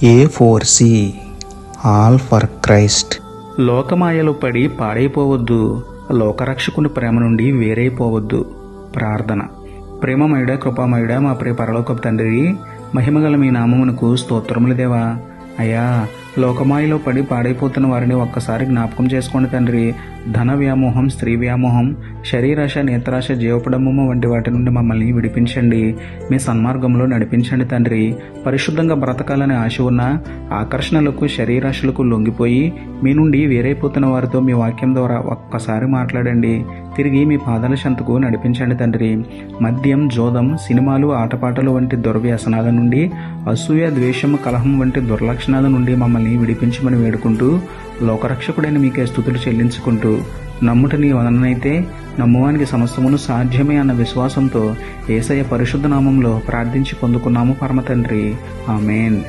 A4C all for Christ. లోకమాయలో పడి పాడైపోవద్దు, లోకరక్షకుని ప్రేమ నుండి వేరైపోవద్దు. ప్రార్థన. ప్రేమమయుడ, కృపామయుడ, మా ప్రియ పరలోకపు తండ్రి, మహిమగల మీ నామమునకు స్తోత్రములు దేవా. అయ్యా, లోకమాయలో పడి పాడైపోతున్న వారిని ఒక్కసారి జ్ఞాపకం చేసుకోండి తండ్రి. ధన వ్యామోహం, స్త్రీ వ్యామోహం, శరీరాశ, నేత్రాశ, జీవపడము వంటి వాటి నుండి మమ్మల్ని విడిపించండి. మీ సన్మార్గంలో నడిపించండి తండ్రి. పరిశుద్ధంగా బ్రతకాలని ఆశ ఉన్న ఆకర్షణలకు, శరీరాశలకు లొంగిపోయి మీ నుండి వేరైపోతున్న వారితో మీ వాక్యం ద్వారా ఒక్కసారి మాట్లాడండి. తిరిగి మీ పాదాల చెంతకు నడిపించండి తండ్రి. మద్యం, జోదం, సినిమాలు, ఆటపాటలు వంటి దుర్వ్యసనాల నుండి, అసూయ, ద్వేషము, కలహం వంటి దుర్లక్షణాల నుండి మమ్మల్ని విడిపించమని వేడుకుంటూ, లోకరక్షకుడైన మీకే స్తుతులు చెల్లించుకుంటూ, నమ్ముట నీ వలనైతే నమ్మువానికి సమస్తమును సాధ్యమే అన్న విశ్వాసంతో యేసయ్య పరిశుద్ధ నామంలో ప్రార్థించి పొందుకున్నాము పరమ తండ్రి. ఆమేన్.